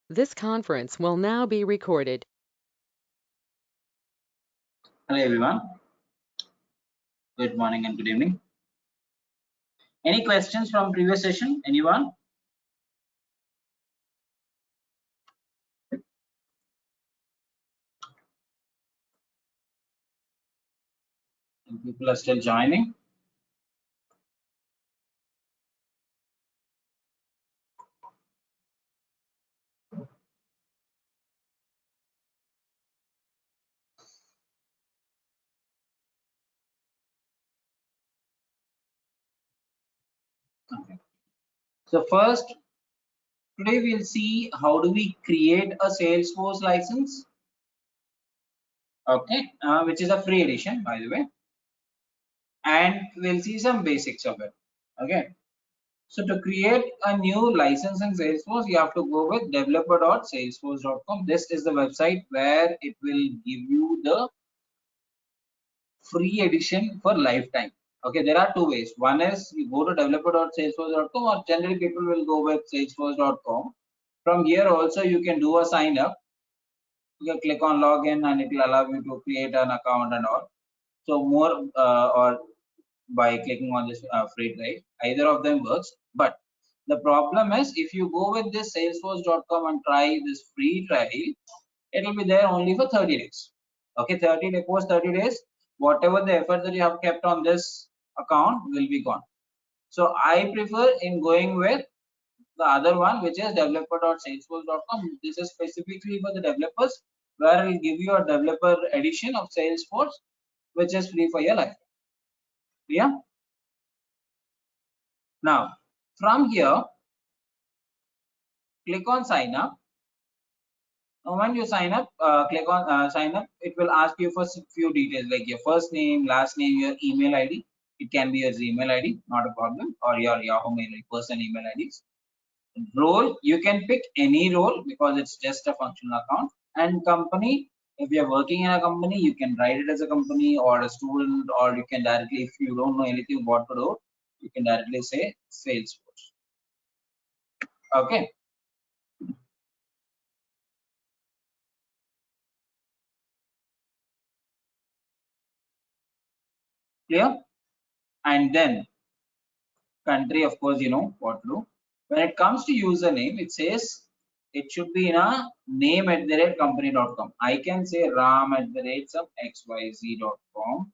This conference will now be recorded. Hello everyone, good morning and good evening. Any questions from previous session? Anyone? People are still joining. Okay. So first, today we'll see how do we create a Salesforce license. Okay, which is a free edition by the way, and we'll see some basics of it. Okay. So to create a new license in Salesforce, you have to go with developer.salesforce.com. This is the website where it will give you the free edition for lifetime. Okay, there are two ways. One is you go to developer.salesforce.com, or generally people will go with salesforce.com. From here also you can do a sign up. You can click on login and it will allow you to create an account and all. So more or by clicking on this free trial, either of them works. But the problem is if you go with this salesforce.com and try this free trial, it will be there only for 30 days. Okay, 30 days, post 30 days, whatever the effort that you have kept on this account will be gone. So I prefer in going with the other one, which is developer.salesforce.com. This is specifically for the developers, where I will give you a developer edition of Salesforce, which is free for your life. Yeah. Now, from here, click on sign up. When you sign up, click on sign up. It will ask you for few details like your first name, last name, your email ID. It can be your Gmail ID, not a problem, or your Yahoo Mail, personal email IDs. Role, you can pick any role because it's just a functional account. And company, if you're working in a company, you can write it as a company or a student, or you can directly, if you don't know anything what to do, you can directly say Salesforce. Okay. Clear? And then country, of course, you know what to do. When it comes to username, it says it should be in a name@company.com. I can say ram@some xyz.com.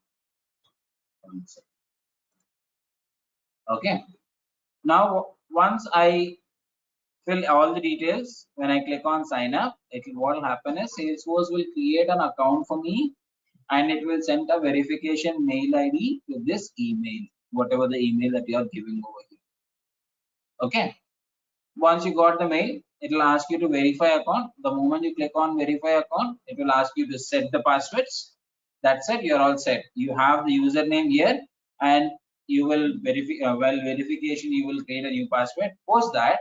Okay. Now, once I fill all the details, when I click on sign up, what will happen is Salesforce will create an account for me and it will send a verification mail ID to this email, whatever the email that you are giving over here. Okay. Once you got the mail, it will ask you to verify account. The moment you click on verify account, it will ask you to set the passwords. That's it, you're all set. You have the username here and you will verify, verification, you will create a new password. Post that,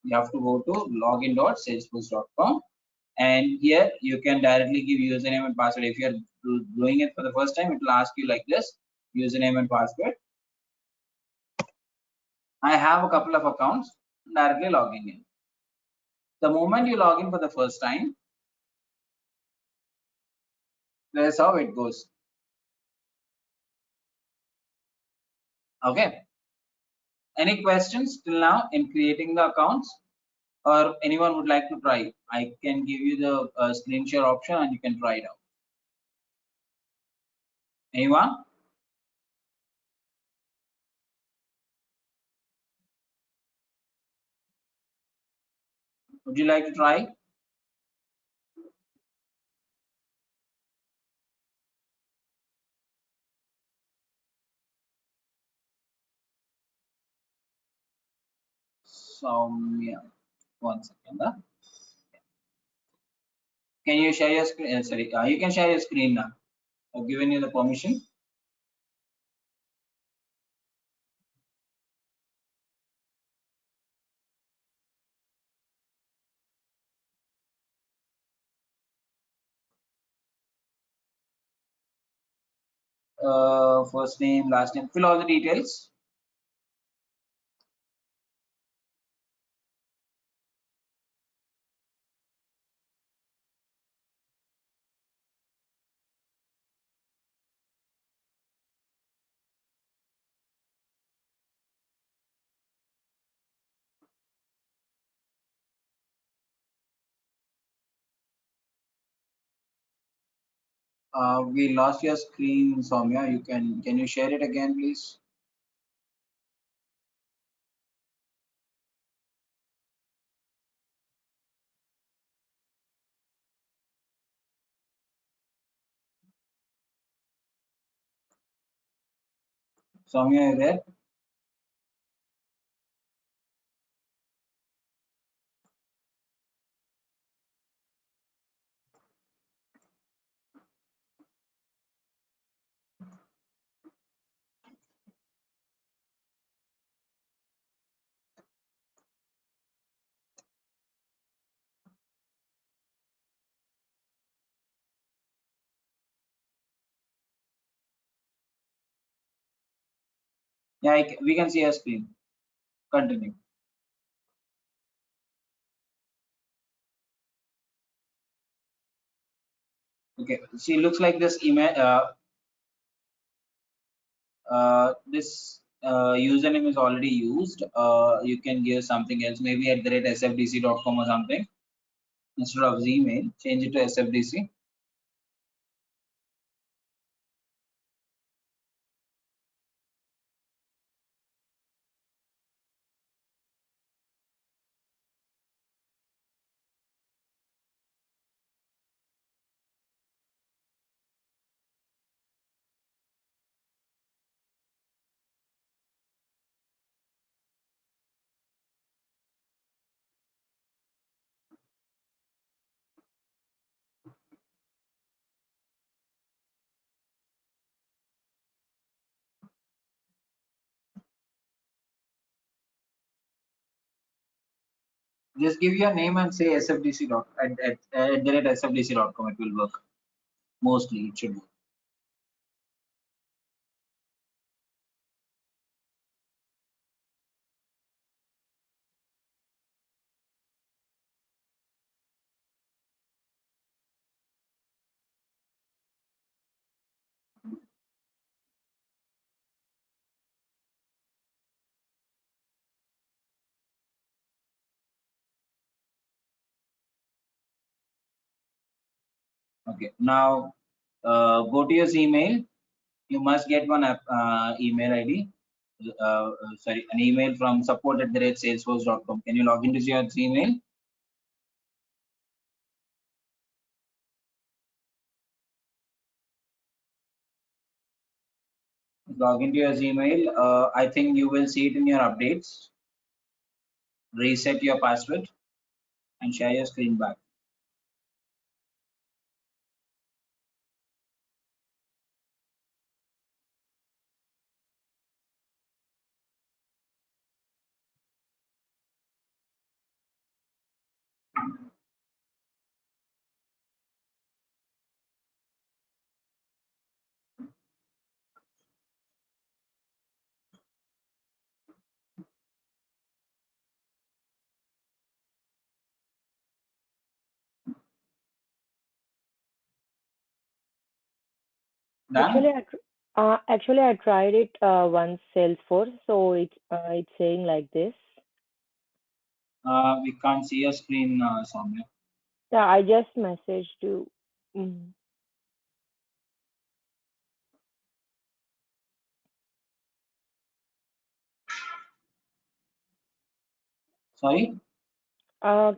you have to go to login.salesforce.com, and here you can directly give username and password. If you're doing it for the first time, it will ask you like this, username and password. I have a couple of accounts, directly logging in. The moment you log in for the first time, that's how it goes. Okay. Any questions till now in creating the accounts, or anyone would like to try? I can give you the screen share option and you can try it out. Anyone? Would you like to try? Yeah, 1 second. Can you share your screen? Sorry, you can share your screen now. I've given you the permission. First name, last name, fill all the details. We lost your screen, Soumya. Can you share it again, please? Soumya, you there? Yeah, we can see your screen. Continue. Okay. See, looks like this email. This username is already used. You can give something else, maybe at the rate sfdc.com or something. Instead of Gmail, change it to sfdc. Just give your name and say sfdc dot at the rate sfdc.com. It will work. Mostly, it should work. Okay. Now, go to your email. You must get one email ID. Sorry, an email from support at the rate salesforce.com. Can you log into your Gmail? Log into your Gmail. I think you will see it in your updates. Reset your password and share your screen back. Actually, Done? I tried it once Salesforce, so it's saying like this. We can't see your screen, Soumya. Yeah, I just messaged you. Mm. Sorry? Uh,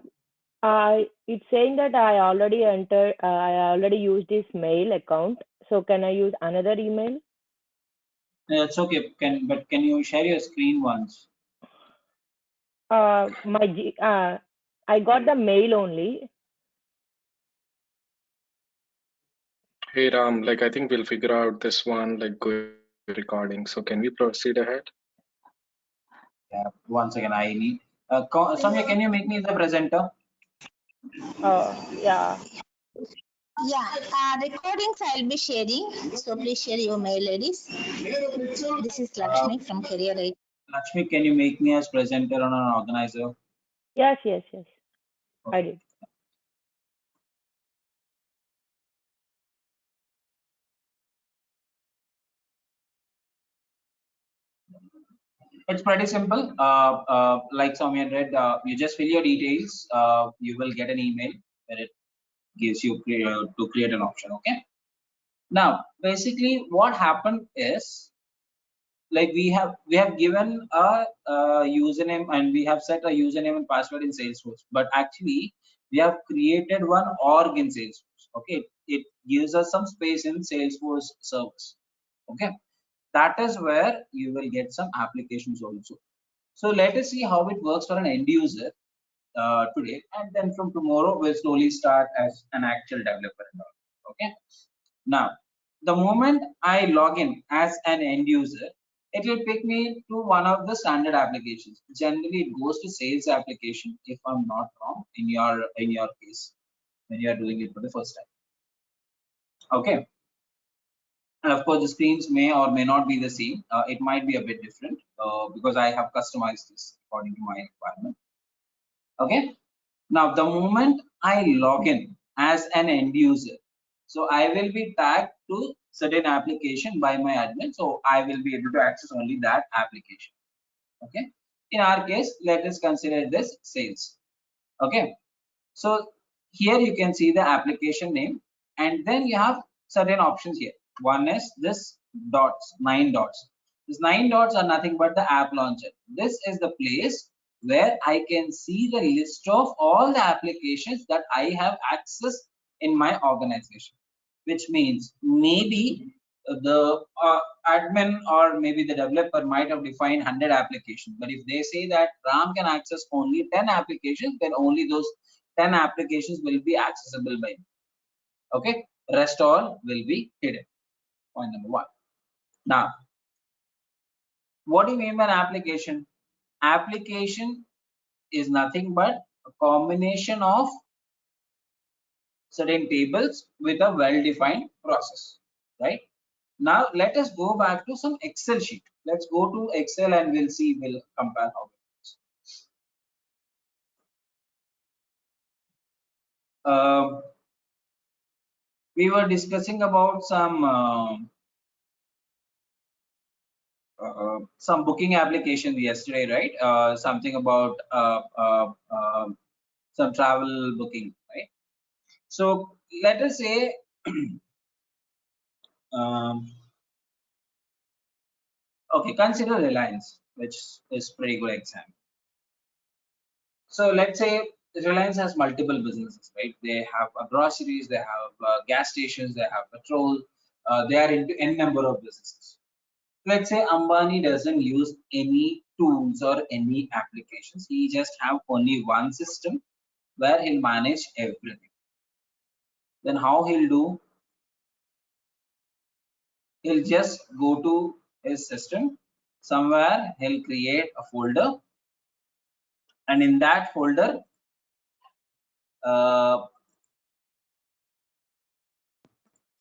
it's saying that I already used this mail account. So can I use another email? It's okay. Can you share your screen once? My I got the mail only. Hey Ram, like I think we'll figure out this one like good recording. So can we proceed ahead? Yeah. Once again, I need. Soumya, can you make me the presenter? Yeah. Yeah, recordings I'll be sharing. So please share your mail IDs. This is Uh, Lakshmi from Career IT. Lakshmi, can you make me as presenter on an organizer? Yes, yes, yes. I Okay. did. It's pretty simple. Like Soumya read, you just fill your details. You will get an email where it gives you to create an option. Okay. Now, basically what happened is, like we have given a username and we have set a username and password in Salesforce, but actually we have created one org in Salesforce. Okay, it gives us some space in Salesforce service. Okay, that is where you will get some applications also. So let us see how it works for an end user today, and then from tomorrow we'll slowly start as an actual developer and all. Okay, now the moment I log in as an end user, it will pick me to one of the standard applications. Generally it goes to sales application, if I'm not wrong, in your case, when you are doing it for the first time. Okay, and of course the screens may or may not be the same. It might be a bit different because I have customized this according to my requirement. Okay, now the moment I log in as an end user, so I will be tagged to certain application by my admin, so I will be able to access only that application. Okay, in our case, let us consider this sales. Okay, so here you can see the application name, and then you have certain options here. One is this dots, 9 dots. These 9 dots are nothing but the app launcher. This is the place where I can see the list of all the applications that I have access in my organization, which means maybe the admin or maybe the developer might have defined 100 applications, but if they say that Ram can access only 10 applications, then only those 10 applications will be accessible by me. Okay, rest all will be hidden. Point number one. Now, what do you mean by an application? Application is nothing but a combination of certain tables with a well-defined process, right? Now let us go back to some Excel sheet. Let's go to Excel and we'll compare how it works. We were discussing about some booking application yesterday, right? Something about some travel booking, right? So let us say okay, consider Reliance, which is pretty good example. So let's say Reliance has multiple businesses, right? They have groceries, they have gas stations, they have petrol, they are into n number of businesses. Let's say Ambani doesn't use any tools or any applications. He just have only one system where he'll manage everything. Then how he'll do? He'll just go to his system. Somewhere he'll create a folder, and in that folder,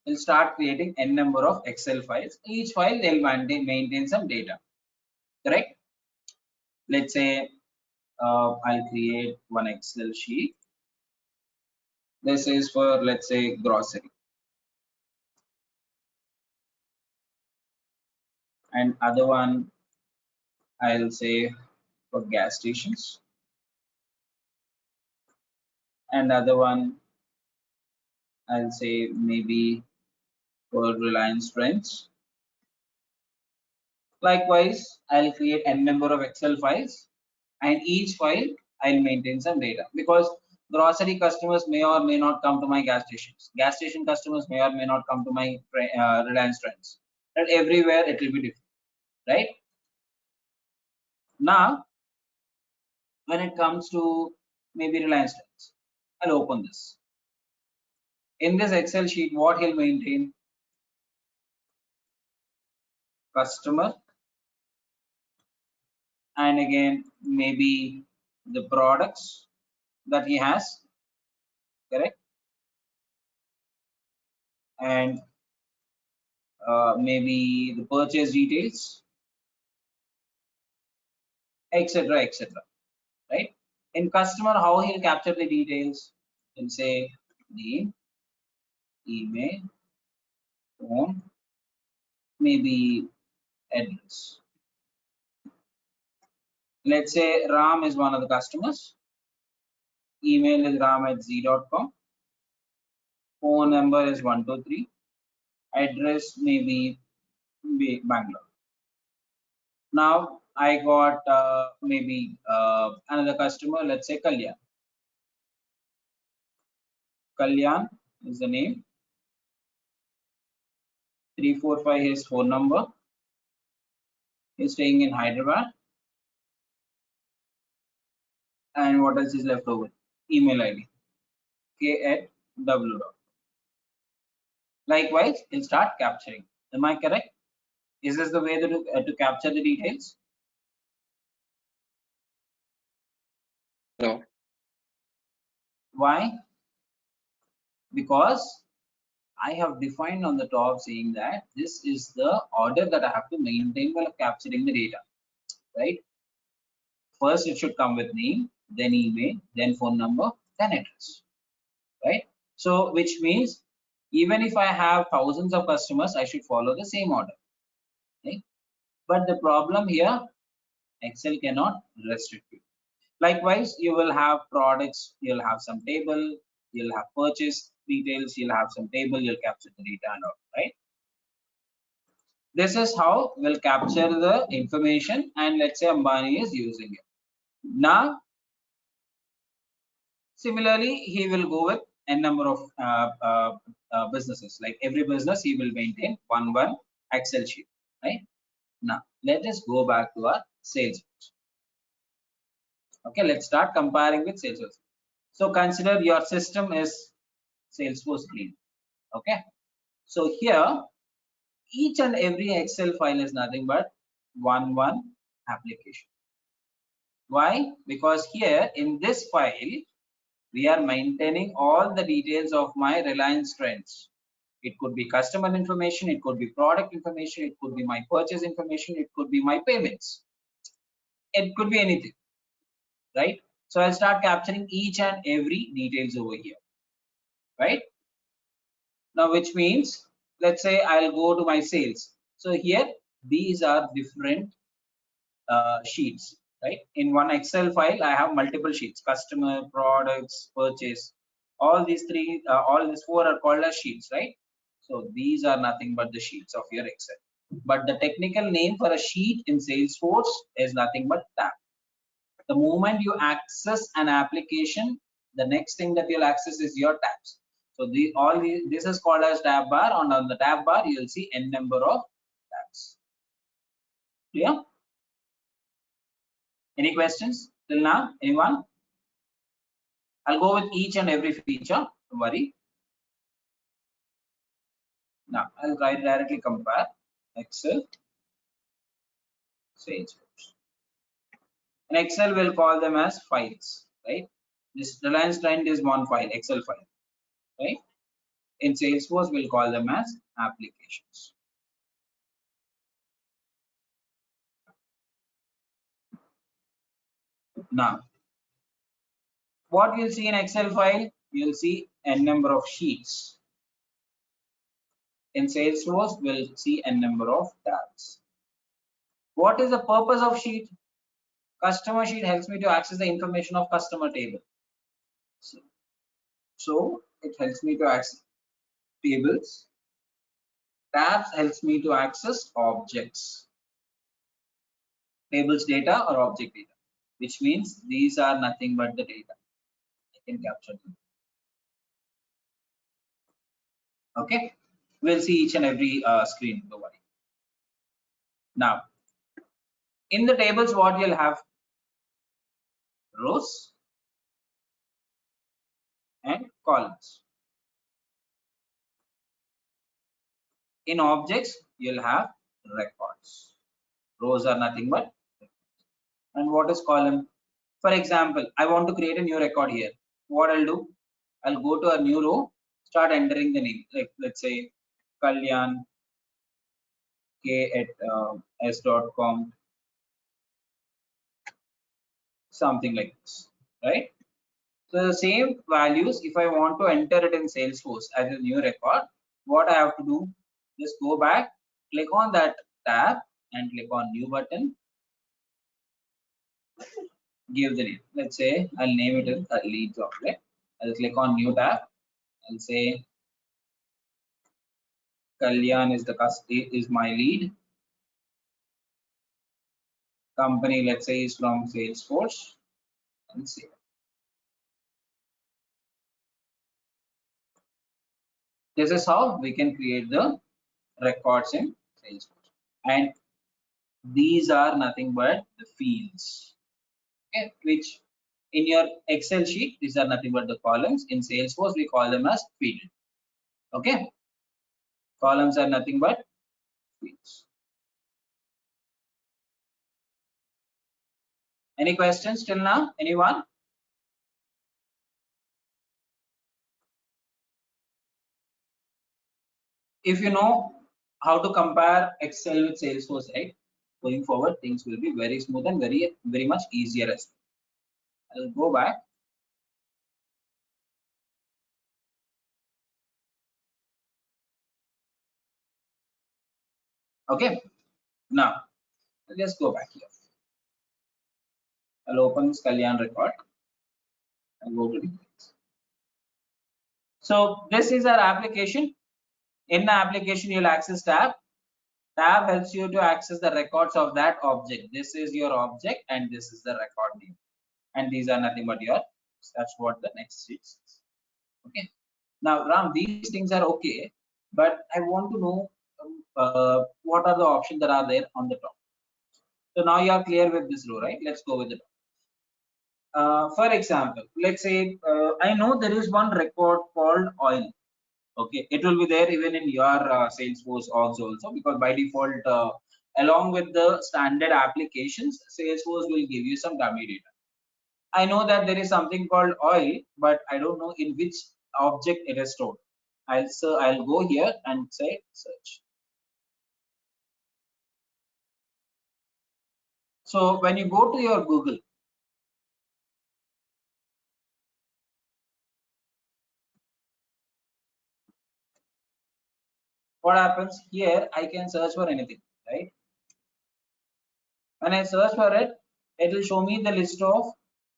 will start creating n number of Excel files. Each file they'll maintain some data, correct? Let's say I'll create one Excel sheet. This is for, let's say, grocery, and other one I'll say for gas stations, and other one I'll say maybe for Reliance Trends. Likewise, I'll create n number of Excel files, and each file I'll maintain some data, because grocery customers may or may not come to my gas stations. Gas station customers may or may not come to my Reliance Trends. And everywhere it will be different, right? Now, when it comes to maybe Reliance Trends, I'll open this. In this Excel sheet, what he'll maintain? Customer, and again maybe the products that he has, correct? And maybe the purchase details, etc., etc., right? In customer, how he'll capture the details? He'll say name, email, phone, maybe address. Let's say Ram is one of the customers. Email is ram@z.com. Phone number is 123. address maybe Bangalore. Now I got maybe another customer, let's say Kalyan. Kalyan is the name. 345 his phone number. He's staying in Hyderabad. And what else is left over? Email ID k@w. Likewise, he'll start capturing. Am I correct? Is this the way to capture the details? No. Why? Because I have defined on the top saying that this is the order that I have to maintain while capturing the data, right? First, it should come with name, then email, then phone number, then address, right? So, which means even if I have thousands of customers, I should follow the same order, right? But the problem here, Excel cannot restrict you. Likewise, you will have products, you'll have some table, you'll have purchase details, you'll have some table, you'll capture the data and all, right? This is how we'll capture the information, and let's say Ambani is using it. Now, similarly, he will go with n number of businesses. Like every business, he will maintain one Excel sheet, right? Now, let us go back to our Salesforce. Okay, let's start comparing with Salesforce. So consider your system is Salesforce Green. Okay, so here each and every Excel file is nothing but one application. Why? Because here in this file we are maintaining all the details of my Reliance trends. It could be customer information, it could be product information, it could be my purchase information, it could be my payments, it could be anything, right? So I'll start capturing each and every details over here, right? Now, which means, let's say I'll go to my sales. So here, these are different sheets, right? In one Excel file, I have multiple sheets: customer, products, purchase. All these all these four are called as sheets, right? So these are nothing but the sheets of your Excel. But the technical name for a sheet in Salesforce is nothing but tab. The moment you access an application, the next thing that you'll access is your tabs. So this is called as tab bar, and on the tab bar you'll see n number of tabs. Clear? Any questions till now? Anyone? I'll go with each and every feature. Don't worry. Now I'll try to directly compare Excel, Salesforce. In Excel, we'll call them as files, right? This Reliance trend is one file, Excel file, right? In Salesforce, we'll call them as applications. Now, what you'll see in Excel file, you'll see n number of sheets. In Salesforce, we'll see n number of tabs. What is the purpose of sheet? Customer sheet helps me to access the information of customer table. So it helps me to access tables. Tabs helps me to access objects. Tables data or object data, which means these are nothing but the data. I can capture them. Okay, we'll see each and every screen. Don't worry. Now, in the tables, what you'll have? Rows and columns. In objects, you'll have records. Rows are nothing but. And what is column? For example, I want to create a new record here. What I'll do? I'll go to a new row, start entering the name. Like let's say Kalyan k@s.com, something like this, right? So the same values, if I want to enter it in Salesforce as a new record, what I have to do? Just go back, click on that tab and click on new button. Give the name. Let's say I'll name it as a leads object. I'll click on new tab. I'll say Kalyan is my lead. Company, let's say, is from Salesforce. And see. This is how we can create the records in Salesforce. And these are nothing but the fields. Okay, which in your Excel sheet, these are nothing but the columns. In Salesforce, we call them as field. Okay, columns are nothing but fields. Any questions till now? Anyone? If you know how to compare Excel with Salesforce, right? Going forward, things will be very smooth and very much easier as well. I'll go back. Okay, now let's go back here. I'll open this Kalyan record and go to details. So this is our application. In the application, you'll access tab. Tab helps you to access the records of that object. This is your object and this is the record name. And these are nothing but your, that's what the next sheet says. Okay. Now, Ram, these things are okay, but I want to know what are the options that are there on the top. So now you are clear with this row, right? Let's go with it. For example, let's say I know there is one record called oil. Okay, it will be there even in your Salesforce orgs also, because by default, along with the standard applications, Salesforce will give you some dummy data. I know that there is something called oil, but I don't know in which object it is stored. I'll go here and say search. So when you go to your Google, what happens here? I can search for anything, right? When I search for it, it will show me the list of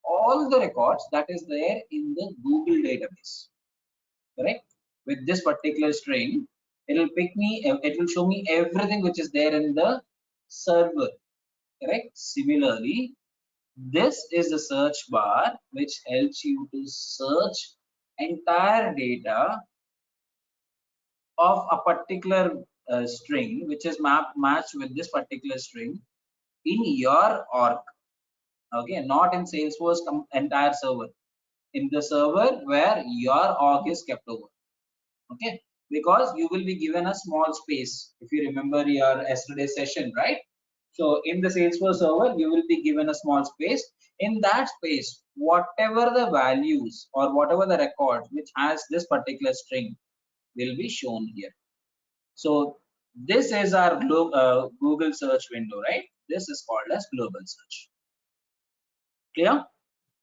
all the records that is there in the Google database. Correct? With this particular string, it will pick me, it will show me everything which is there in the server. Correct? Similarly, this is the search bar which helps you to search entire data of a particular string which is matched with this particular string in your org. Okay, not in Salesforce entire server, in the server where your org is kept over. Okay, because you will be given a small space. If you remember your yesterday's session, right? So in the Salesforce server, you will be given a small space. In that space, whatever the values or whatever the records which has this particular string will be shown here. So this is our Google search window, right? This is called as global search. Clear?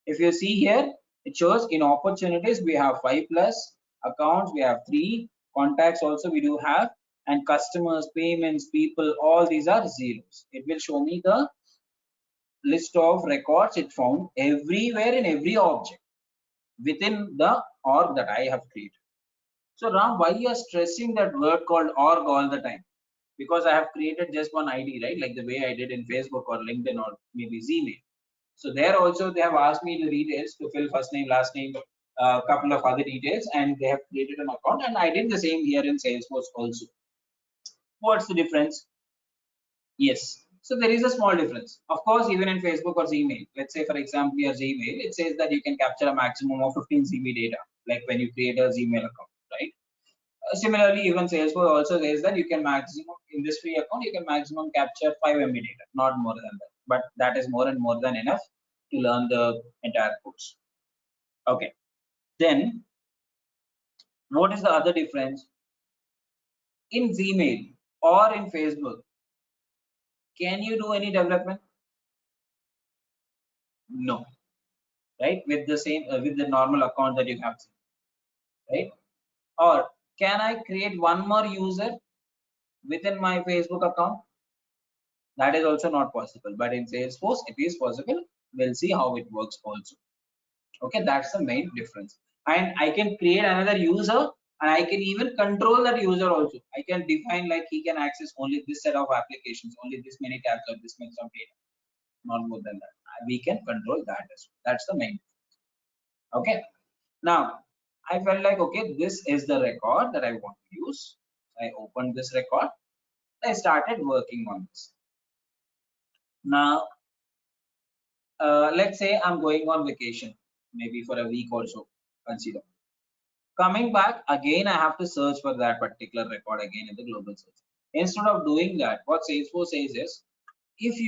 If you see here, it shows in opportunities we have 5+, accounts we have 3, contacts also we do have, and customers, payments, people, all these are zeros. It will show me the list of records it found everywhere in every object within the org that I have created. So Ram, why you are stressing that word called org all the time? Because I have created just one ID, right? Like the way I did in Facebook or LinkedIn or maybe Gmail. So there also they have asked me the details to fill first name, last name, a couple of other details, and they have created an account. And I did the same here in Salesforce also. What's the difference? Yes. So there is a small difference. Of course, even in Facebook or Gmail, let's say for example your Gmail, it says that you can capture a maximum of 15 GB data, like when you create a Gmail account, right? Similarly, even Salesforce also says that you can maximum in this free account, you can maximum capture 5 MB data, not more than that. But that is more and more than enough to learn the entire course. Okay. Then, what is the other difference? In Gmail or in Facebook, can you do any development? No. Right? With the same, with the normal account that you have, right? Or can I create one more user within my Facebook account? That is also not possible, but in Salesforce it is possible. We'll see how it works also. Okay, that's the main difference. And I can create another user And I can even control that user also. I can define like he can access only this set of applications, only this many tabs or this much of data, not more than that. We can control that as well. That's the main. Okay. Now I felt like, okay, this is the record that I want to use. I opened this record. I started working on this. Now, let's say I'm going on vacation, maybe for a week or so, consider. Coming back again, I have to search for that particular record again in the global search. Instead of doing that, what Salesforce says is, if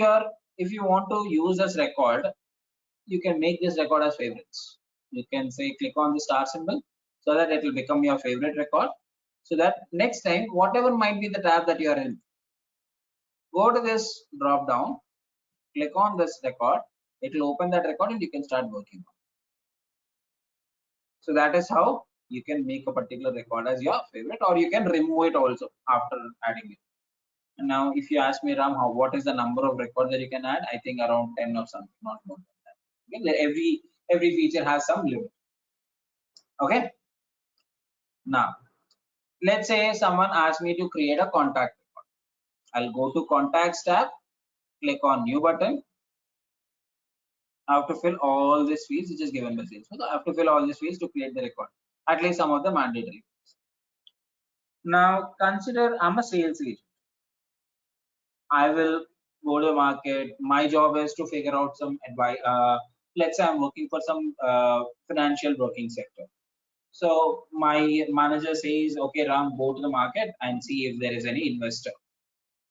you want to use this record, you can make this record as favorites. You can say click on the star symbol so that it will become your favorite record. So that next time, whatever might be the tab that you are in, go to this drop down, click on this record, it will open that record and you can start working on. So that is how you can make a particular record as your favorite, or you can remove it also after adding it. And now if you ask me, Ram, what is the number of records that you can add? I think around 10 or something, not more than that. Okay? Every feature has some limit. Okay. Now let's say someone asks me to create a contact record. I'll go to contacts tab, click on new button. I have to fill all these fields which is given by Salesforce. I have to fill all these fields to create the record, at least some of the mandatory. Now consider I'm a sales agent. I will go to market. My job is to figure out some advice. Let's say I'm working for some financial broking sector. So my manager says, okay, Ram, go to the market and see if there is any investor.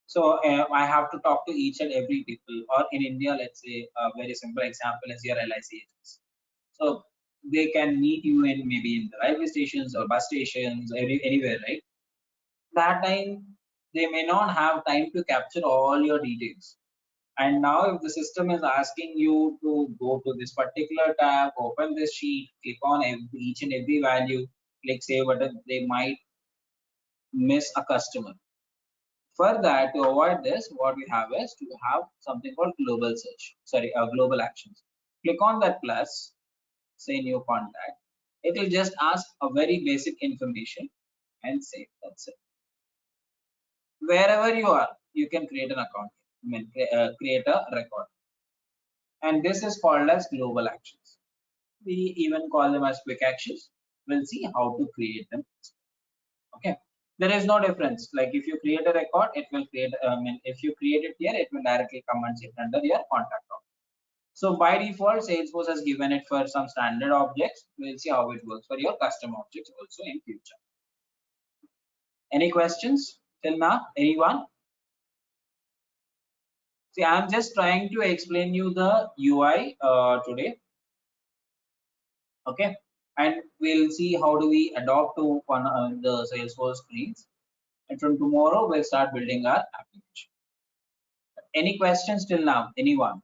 So I have to talk to each and every people. Or in India, let's say a very simple example is your LIC agents. So they can meet you in maybe in the railway stations or bus stations, anywhere, right? That time they may not have time to capture all your details. And now if the system is asking you to go to this particular tab, open this sheet, click on each and every value, click save button, they might miss a customer. For that, to avoid this, what we have is to have something called global search, sorry, global actions. Click on that plus, say new contact. It will just ask a very basic information and save. That's it. Wherever you are, you can create an account, create a record. And this is called as global actions. We even call them as quick actions. We'll see how to create them. Okay. There is no difference. Like if you create a record, it will create, if you create it here, it will directly come and sit under your contact object. So by default, Salesforce has given it for some standard objects. We'll see how it works for your custom objects also in future. Any questions till now? Anyone? See, I'm just trying to explain you the UI today. Okay, and we'll see how do we adopt to one the Salesforce screens. And from tomorrow, we'll start building our application. Any questions till now? Anyone?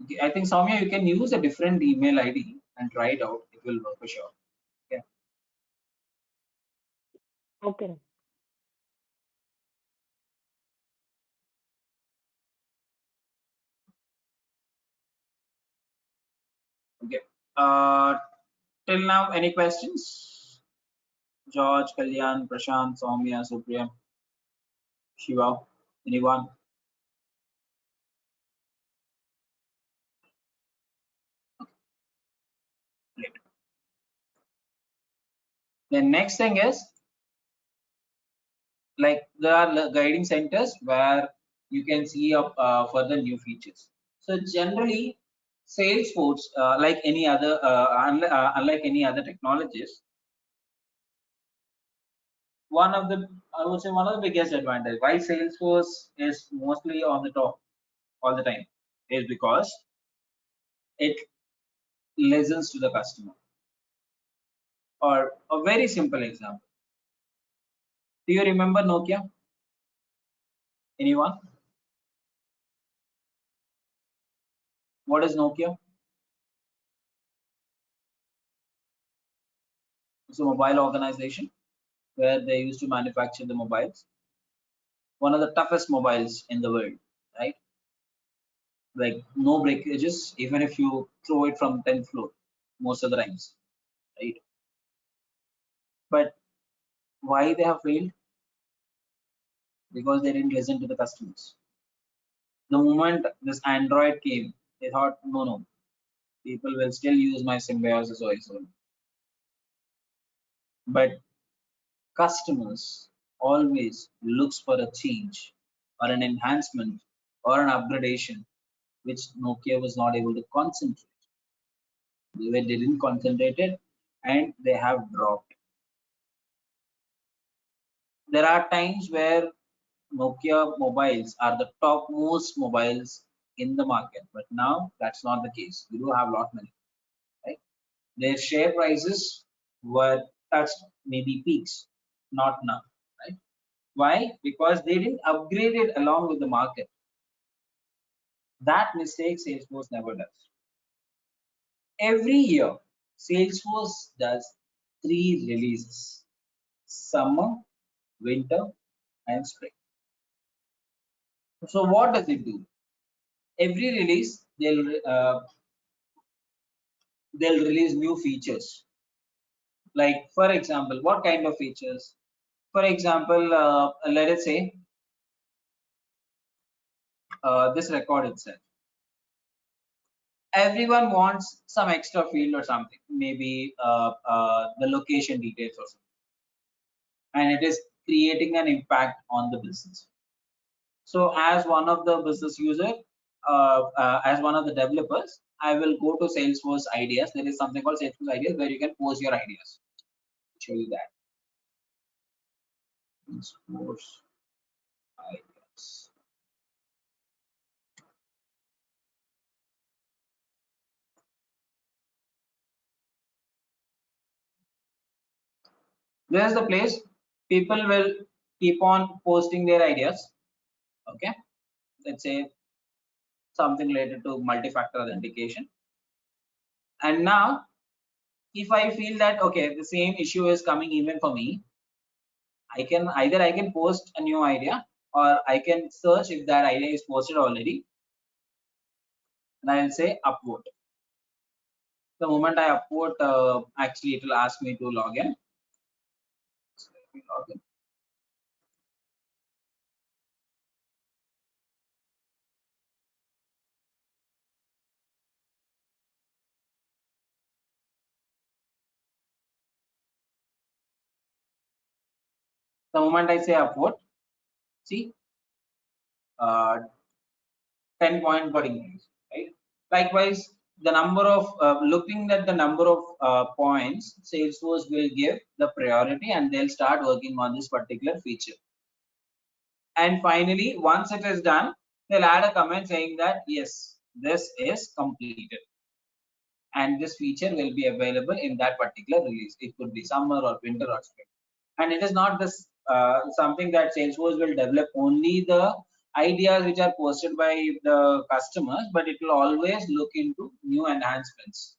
Okay, I think Soumya, you can use a different email ID and try it out. It will work for sure. Okay. Okay. Okay. Till now, any questions? George, Kalyan, Prashant, Soumya, Supriya, Shiva, anyone? Great. The next thing is, like there are guiding centers where you can see further new features. So generally, Salesforce, like any other, unlike any other technologies, I would say one of the biggest advantage why Salesforce is mostly on the top all the time is because it listens to the customer. Or a very simple example. Do you remember Nokia? Anyone? What is Nokia? It's a mobile organization where they used to manufacture the mobiles. One of the toughest mobiles in the world, right? Like no breakages, even if you throw it from 10th floor, most of the times, right? But why they have failed? Because they didn't listen to the customers. The moment this Android came, they thought, no, people will still use my Symbiosis OS only. But customers always looks for a change or an enhancement or an upgradation, which Nokia was not able to concentrate. They didn't concentrate it and they have dropped. There are times where Nokia mobiles are the topmost mobiles in the market, but now that's not the case. We do have a lot many, right? Their share prices were touched maybe peaks, not now, right? Why? Because they didn't upgrade it along with the market. That mistake Salesforce never does. Every year, Salesforce does 3 releases: summer, winter, and spring. So what does it do? Every release, they'll release new features. Like for example, what kind of features? For example, let us say this record itself. Everyone wants some extra field or something, maybe the location details or something, and it is creating an impact on the business. So as one of the business user, as one of the developers, I will go to Salesforce Ideas. There is something called Salesforce Ideas where you can post your ideas. I'll show you that. Salesforce Ideas. There's the place people will keep on posting their ideas. Okay, let's say something related to multi-factor authentication. And now, if I feel that okay, the same issue is coming even for me, I can post a new idea, or I can search if that idea is posted already, and I'll say upvote. The moment I upvote, actually it will ask me to log in. So let me log in. The moment I say upvote, see, 10 point got increased, right? Likewise, the number of looking at the number of points, Salesforce will give the priority and they'll start working on this particular feature. And finally, once it is done, they'll add a comment saying that yes, this is completed, and this feature will be available in that particular release. It could be summer or winter or spring. And it is not this something that Salesforce will develop only the ideas which are posted by the customers, but it will always look into new enhancements.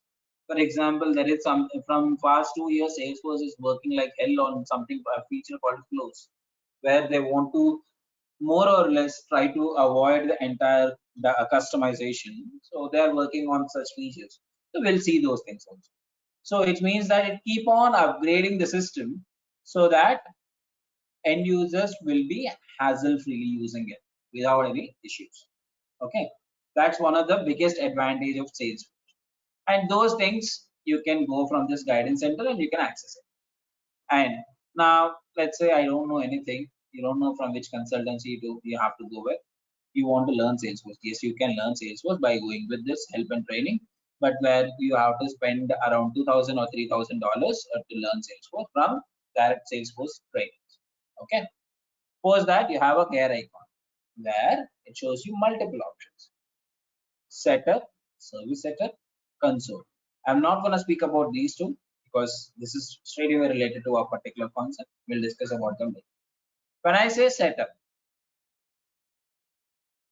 For example, there is some from past 2 years, Salesforce is working like hell on something, a feature called flows, where they want to more or less try to avoid the entire customization. So they are working on such features. So we'll see those things also. So it means that it keep on upgrading the system so that end users will be hassle freely using it without any issues. Okay, that's one of the biggest advantage of Salesforce. And those things you can go from this guidance center and you can access it. And now let's say I don't know anything. You don't know from which consultancy you have to go with. You want to learn Salesforce. Yes, you can learn Salesforce by going with this help and training, but where you have to spend around $2,000 or $3,000 to learn Salesforce from direct Salesforce trainings. Okay. Suppose that you have a gear icon where it shows you multiple options: setup, service setup, console. I'm not going to speak about these two because this is straight away related to a particular concept. We'll discuss about them later. When I say setup,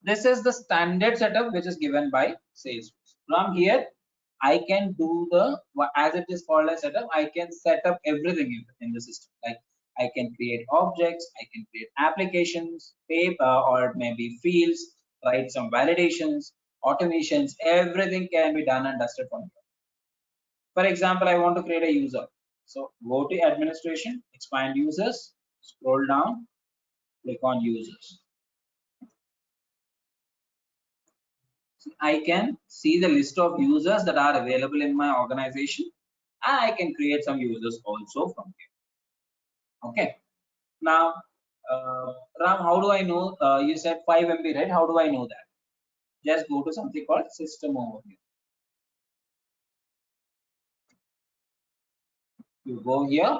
this is the standard setup which is given by Salesforce. From here, I can do the, as it is called as setup, I can set up everything in the system. Like I can create objects, I can create applications, or maybe fields, write some validations, automations, everything can be done and dusted from here. For example, I want to create a user. So go to administration, expand users, scroll down, click on users. I can see the list of users that are available in my organization, and I can create some users also from here. Okay. Now, Ram, how do I know? You said 5 MB, right? How do I know that? Just go to something called system overview. You go here,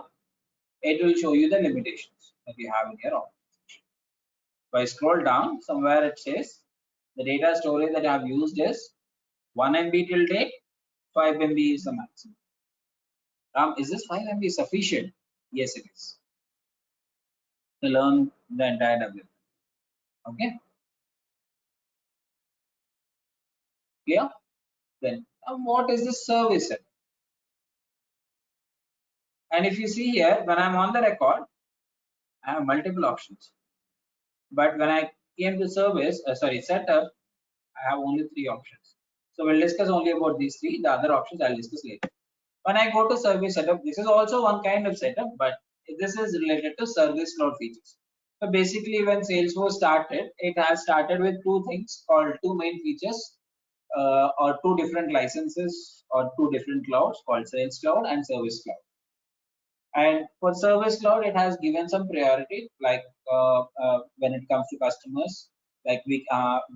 it will show you the limitations that you have in your organization. If I scroll down, somewhere it says the data storage that I have used is 1 MB till date, 5 MB is the maximum. Ram, is this 5 MB sufficient? Yes, it is. To learn the entire development. Okay, clear? Then what is the service set? And if you see here, when I'm on the record, I have multiple options. But when I came to service, setup, I have only 3 options. So we'll discuss only about these 3. The other options I'll discuss later. When I go to service setup, this is also one kind of setup, but this is related to service cloud features. So basically, when Salesforce started, it has started with 2 things called 2 main features, or 2 different licenses or 2 different clouds called Sales Cloud and Service Cloud. And for Service Cloud, it has given some priority, like when it comes to customers, like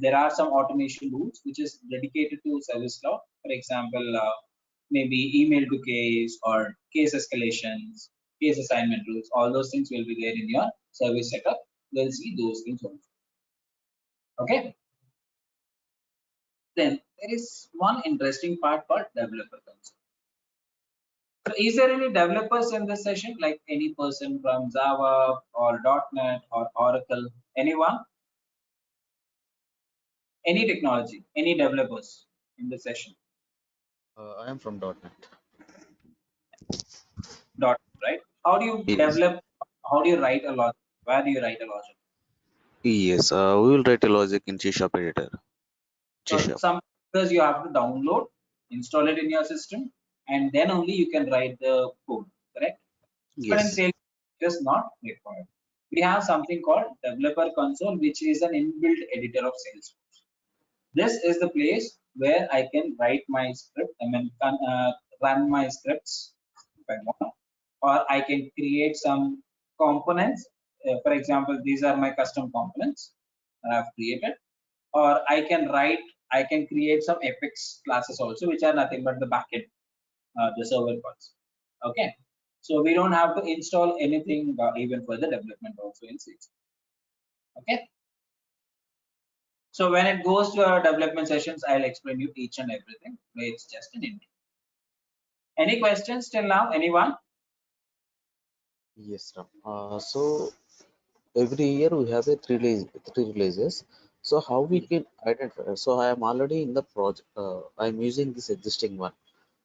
there are some automation rules which is dedicated to Service Cloud. For example, maybe email to case or case escalations, case assignment rules. All those things will be there in your service setup. We'll see those things also. Okay. Then there is one interesting part called developer console. So is there any developers in this session, like any person from Java or .NET or Oracle, anyone? Any technology, any developers in the session? I am from .NET. Right? How do you Yes. develop? How do you write a logic? Where do you write a logic? Yes, we will write a logic in C# editor. C#. So some features you have to download, install it in your system, and then only you can write the code, correct? But in Yes. Salesforce, it is not required. We have something called developer console, which is an inbuilt editor of Salesforce. This is the place where I can write my script, run my scripts if I want, or I can create some components. For example, these are my custom components that I've created, or I can create some Apex classes also, which are nothing but the backend, the server parts. Okay, so we don't have to install anything even for the development also in Salesforce. Okay. So when it goes to our development sessions, I'll explain you each and everything. It's just an intro. Any questions till now? Anyone? Yes, Ram. So every year we have a three releases. So how we can identify? So I am already in the project. I am using this existing one.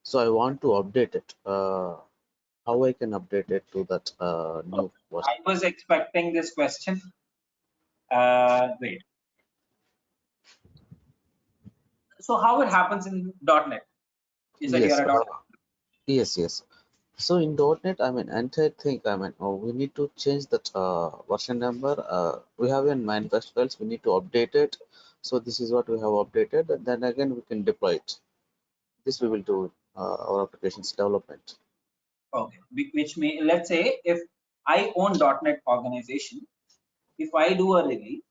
So I want to update it. How I can update it to that new version? I was expecting this question. Wait. So how it happens in .NET? You said Yes. you're a .NET. Yes. Yes. So in .NET, I mean, entire thing, I mean, we need to change that version number. We have in manifest files, we need to update it. So this is what we have updated, and then again we can deploy it. This we will do our applications development. Okay. Which means, let's say if I own .NET organization, if I do a release,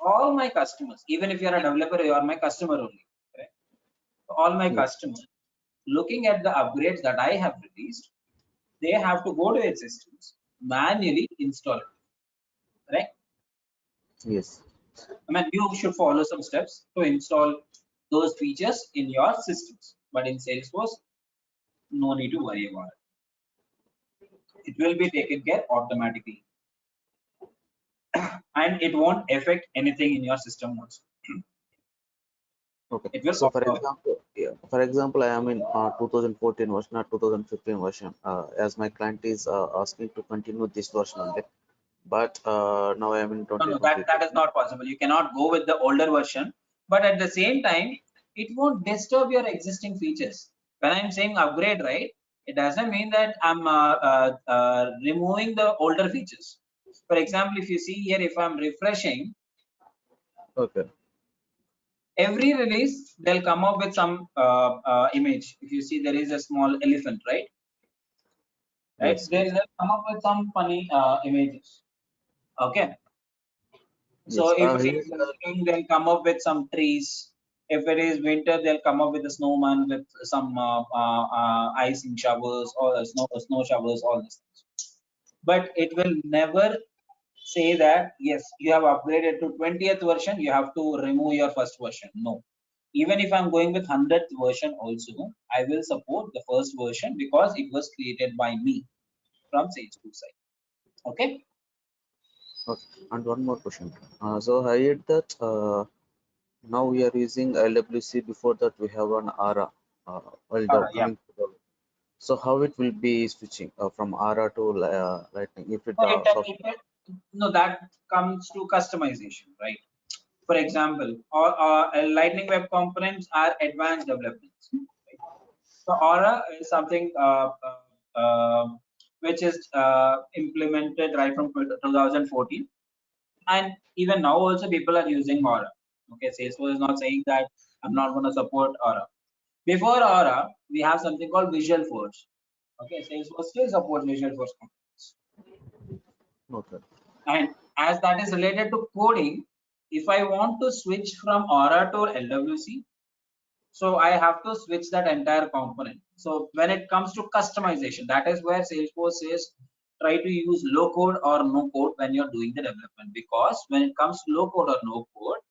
all my customers, even if you're a developer, you are my customer only. Correct? All my Yes. customers, looking at the upgrades that I have released, they have to go to its systems, manually install it. Correct? Yes. I mean, you should follow some steps to install those features in your systems. But in Salesforce, no need to worry about it. It will be taken care automatically. And it won't affect anything in your system also. Okay. It will So for auto. example, Yeah. For example, I am in 2014 version or 2015 version. As my client is asking to continue this version only, but now I am in No, 2022. that is not possible. You cannot go with the older version, but at the same time, it won't disturb your existing features. When I'm saying upgrade, right, it doesn't mean that I'm removing the older features. For example, if you see here, if I'm refreshing, Okay. every release, they'll come up with some image. If you see, there is a small elephant, right? Right? Yes. They'll come up with some funny images. Okay. So Yes. if it Here, is spring, they'll come up with some trees. If it is winter, they'll come up with a snowman with some icing showers or snow showers, all these things. But it will never say that yes, you have upgraded to 20th version, you have to remove your first version. No. Even if I'm going with 100th version also, I will support the first version because it was created by me from Salesforce side. Okay. okay. And one more question. So I heard that now we are using LWC. Before that, we have an ARA. All right. Yeah. Coming to the, so how it will be switching from ARA to Lightning if it No, software. no, that comes to customization, right? For example, Lightning Web Components are advanced developments. Right? So Aura is something which is implemented right from 2014, and even now also people are using Aura. Okay, Salesforce is not saying that I'm not going to support Aura. Before Aura, we have something called Visual Force. Okay, Salesforce still supports Visual Force components. Okay. And as that is related to coding, if I want to switch from Aura to LWC, so I have to switch that entire component. So when it comes to customization, that is where Salesforce says try to use low code or no code when you're doing the development. Because when it comes to low code or no code,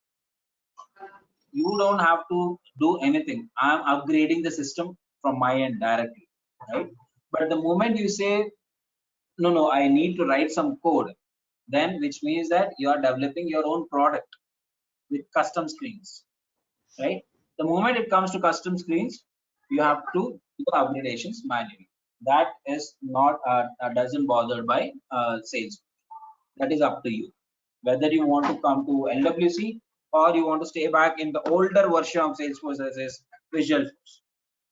you don't have to do anything. I'm upgrading the system from my end directly, right? But the moment you say no, I need to write some code, then which means that you are developing your own product with custom screens, right? The moment it comes to custom screens, you have to do upgradations manually. That is not doesn't bother by sales. That is up to you. Whether you want to come to LWC or you want to stay back in the older version of Salesforce as is Visual Force.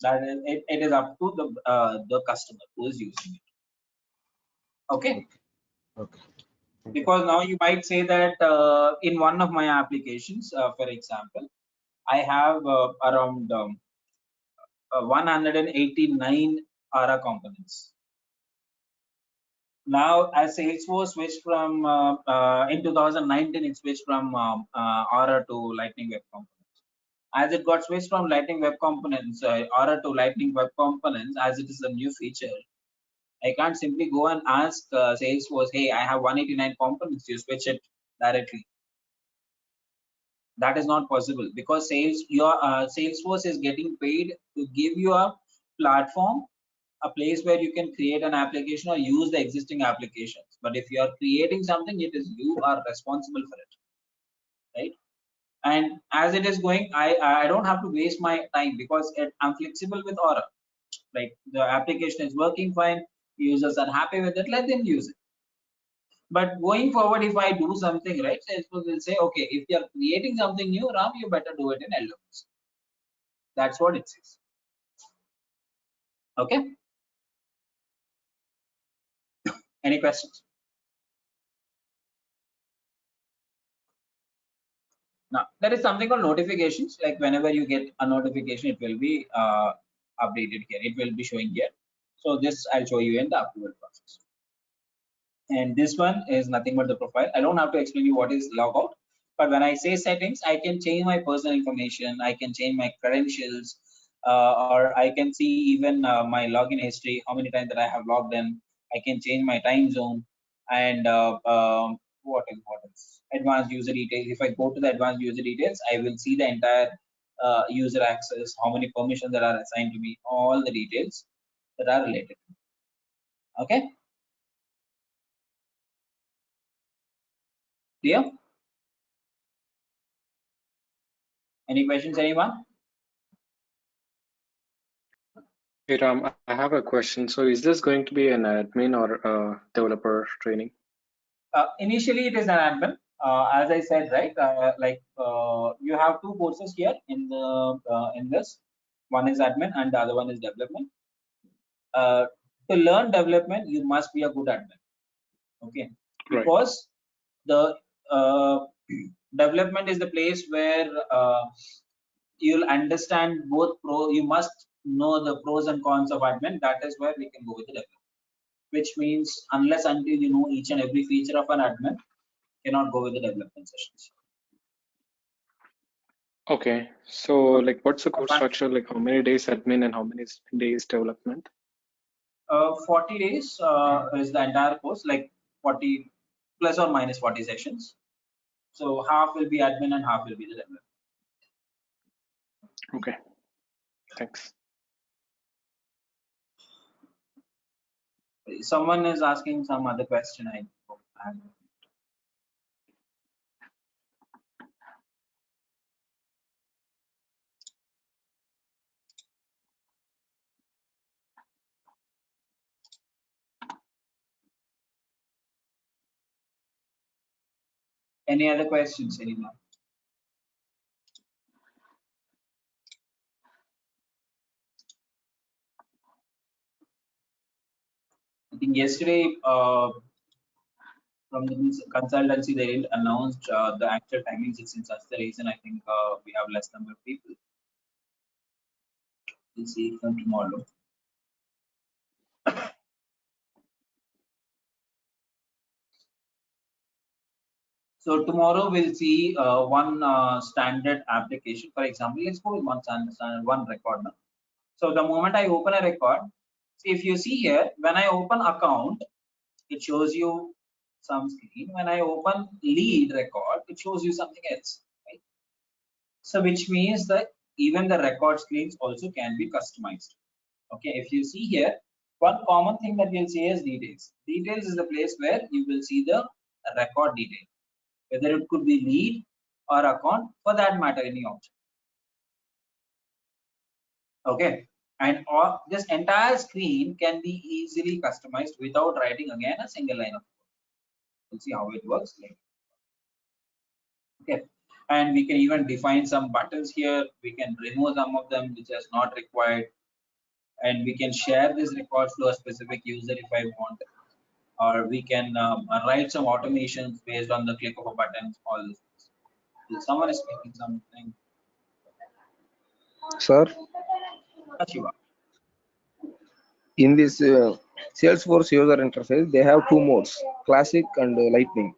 That is it is up to the customer who is using it. Okay. Okay. Thank you. Because now you might say that in one of my applications, for example, I have around 189 ARA components. Now, as Salesforce switched from in 2019, it switched from ARA to Lightning Web Components. As it got switched from Lightning Web Components, ARA to Lightning Web Components, as it is a new feature, I can't simply go and ask Salesforce, hey, I have 189 components, you switch it directly. That is not possible because your Salesforce is getting paid to give you a platform, a place where you can create an application or use the existing applications. But if you are creating something, it is you are responsible for it, right? And as it is going, I don't have to waste my time because I'm flexible with Aura. Like the application is working fine, users are happy with it, let them use it. But going forward, if I do something right, Salesforce will say, okay, if you are creating something new, Ram, you better do it in LWC. That's what it says. Okay. Any questions? Now there is something called notifications. Like whenever you get a notification, it will be updated here. It will be showing here. So this I'll show you in the approval process. And this one is nothing but the profile. I don't have to explain you what is logout, but when I say settings, I can change my personal information, I can change my credentials, or I can see even my login history, how many times that I have logged in. I can change my time zone, and what else? Advanced user details. If I go to the advanced user details, I will see the entire user access, how many permissions that are assigned to me, all the details that are related. Okay. Clear? Any questions, anyone? Hey Ram, I have a question. So is this going to be an admin or developer training? Initially, it is an admin. As I said, right? You have two courses here in this. One is admin and the other one is development. To learn development, you must be a good admin. Okay, Right. because the development is the place where you'll understand both you must know the pros and cons of admin. That is where we can go with the development, which means unless until you know each and every feature of an admin, cannot go with the development sessions. Okay. So like what's the course structure? Like how many days admin and how many days development? 40 days is the entire course, like 40 plus or minus 40 sessions. So half will be admin and half will be the development. Okay. Thanks. Someone is asking some other question. I have. Any other questions, anyone? I think yesterday from the consultancy they didn't announce the actual timings. Since that's the reason I think we have less number of people. We'll see it from tomorrow. So tomorrow we'll see one standard application. For example, let's go with one standard one record now. So the moment I open a record, see if you see here, when I open account, it shows you some screen. When I open lead record, it shows you something else, right? So which means that even the record screens also can be customized. Okay, if you see here, one common thing that we'll see is details. Details is the place where you will see the record detail, whether it could be lead or account, for that matter, any option. Okay, and all, this entire screen can be easily customized without writing again a single line of code. We'll see how it works later. Okay, and we can even define some buttons here. We can remove some of them which is not required, and we can share this records to a specific user if I want, or we can write some automations based on the click of a button. All this. If someone is speaking something. Sir, Shiva. in this Salesforce user interface, they have two modes, classic and lightning.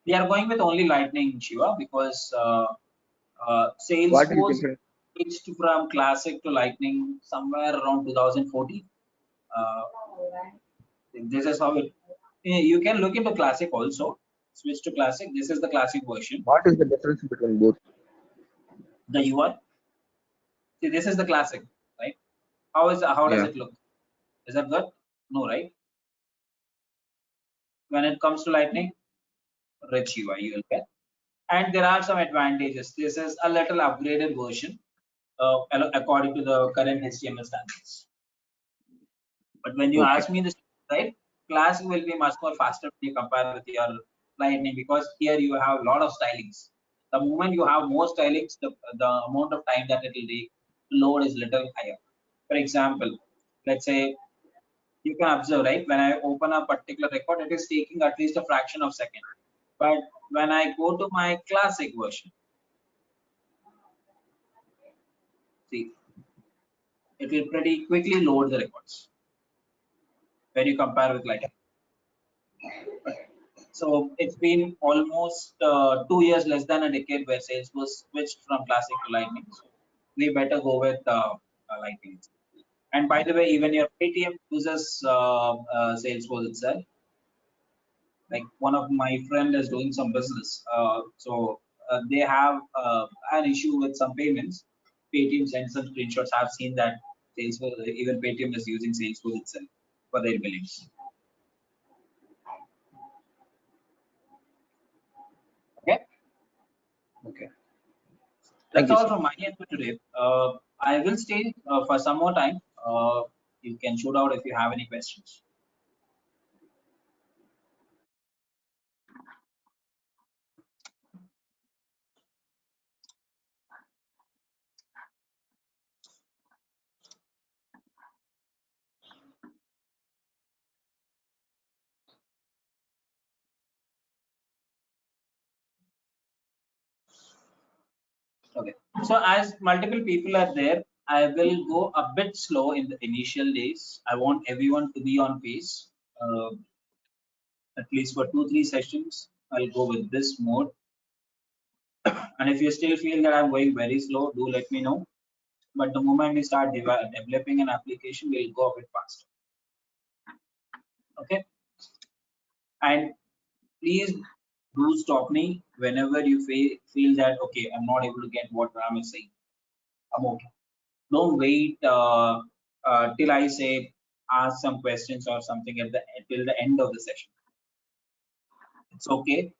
We are going with only lightning, Shiva, because What is Salesforce different? switched from classic to lightning somewhere around 2014. Uh, this is how it. You can look into classic also. Switch to classic. This is the classic version. What is the difference between both? The UI. See, this is the classic, right? How does Yeah. it look? Is that good? No, right? When it comes to lightning, rich UI you will get. And there are some advantages. This is a little upgraded version according to the current HTML standards. But when you Okay. ask me this, right, classic will be much more faster when you compare with your lightning, because here you have a lot of stylings. The moment you have more stylings, the amount of time that it will take to load is little higher. For example, let's say you can observe, right, when I open a particular record, it is taking at least a fraction of a second. But when I go to my classic version, see, it will pretty quickly load the records when you compare with lightning. So it's been almost 2 years, less than a decade, where Salesforce switched from classic to lightning. So we better go with lightning. And by the way, even your Paytm uses Salesforce itself. Like one of my friend is doing some business, so they have an issue with some payments. Paytm sent some screenshots. I've seen that Salesforce, even Paytm is using Salesforce itself for their billings. Okay. Okay. That's Thank you, all sir. from my end for today. I will stay for some more time You can shoot out if you have any questions. Okay, so as multiple people are there, I will go a bit slow in the initial days. I want everyone to be on pace. At least for 2-3 sessions, I'll go with this mode. And if you still feel that I'm going very slow, do let me know. But the moment we start developing an application, we'll go a bit faster. Okay, and please do stop me whenever you feel that okay, I'm not able to get what Ram is saying. I'm okay. Don't wait till I say ask some questions or something at the till the end of the session. It's okay,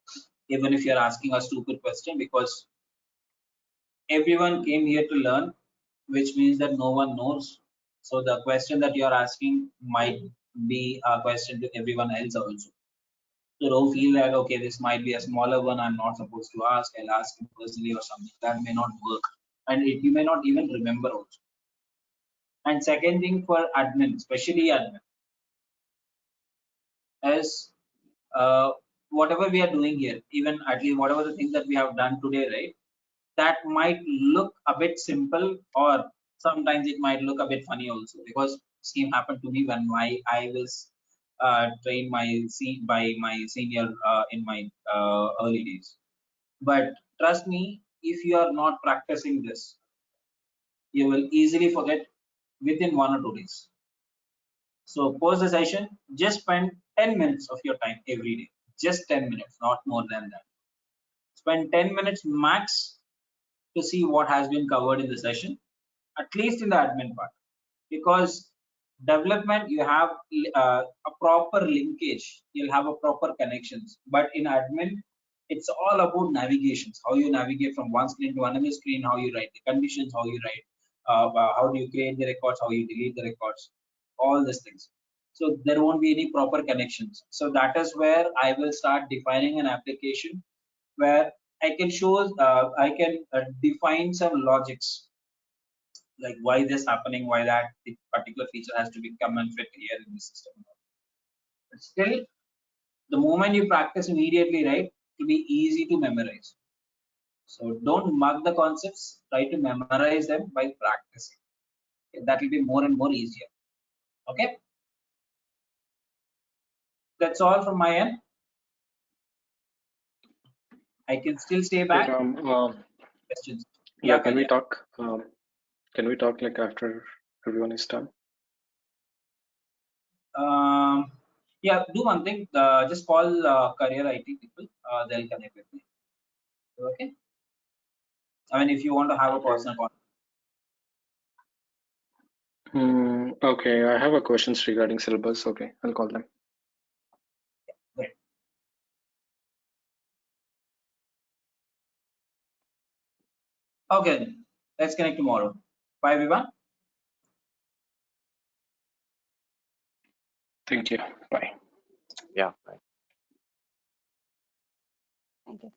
even if you're asking a stupid question, because everyone came here to learn, which means that no one knows. So the question that you're asking might be a question to everyone else also. So don't feel that okay, this might be a smaller one, I'm not supposed to ask, I'll ask him personally or something. That may not work, and you may not even remember also. And second thing for admin, especially admin, is whatever we are doing here, even at least whatever the things that we have done today, right? That might look a bit simple, or sometimes it might look a bit funny also, because same happened to me when I was trained by my senior in my early days. But trust me, if you are not practicing this, you will easily forget within 1 or 2 days. So post the session, just spend 10 minutes of your time every day. Just 10 minutes, not more than that. Spend 10 minutes max to see what has been covered in the session, at least in the admin part. Because development, you have a proper linkage, you'll have a proper connections. But in admin, it's all about navigations, how you navigate from one screen to another screen, how you write the conditions, how you write, how do you create the records, how you delete the records, all these things. So there won't be any proper connections. So that is where I will start defining an application where I can show, I can define some logics, like why this happening, why that the particular feature has to become and fit here in the system. But still, the moment you practice immediately, right, it will be easy to memorize. So don't mug the concepts, try to memorize them by practicing. That will be more and more easier. Okay, that's all from my end. I can still stay Hey, back. Ram, Questions? yeah, Yeah, can we Kalyan. talk? Can we talk like after everyone is done? Yeah, do one thing. Just call career IT people. They'll connect with me. Okay. I mean, if you want to have a Okay. personal contact. Okay, I have a questions regarding syllabus. Okay, I'll call them. Great. Okay, let's connect tomorrow. Bye, everyone. Thank you. Bye. Yeah. Thank you.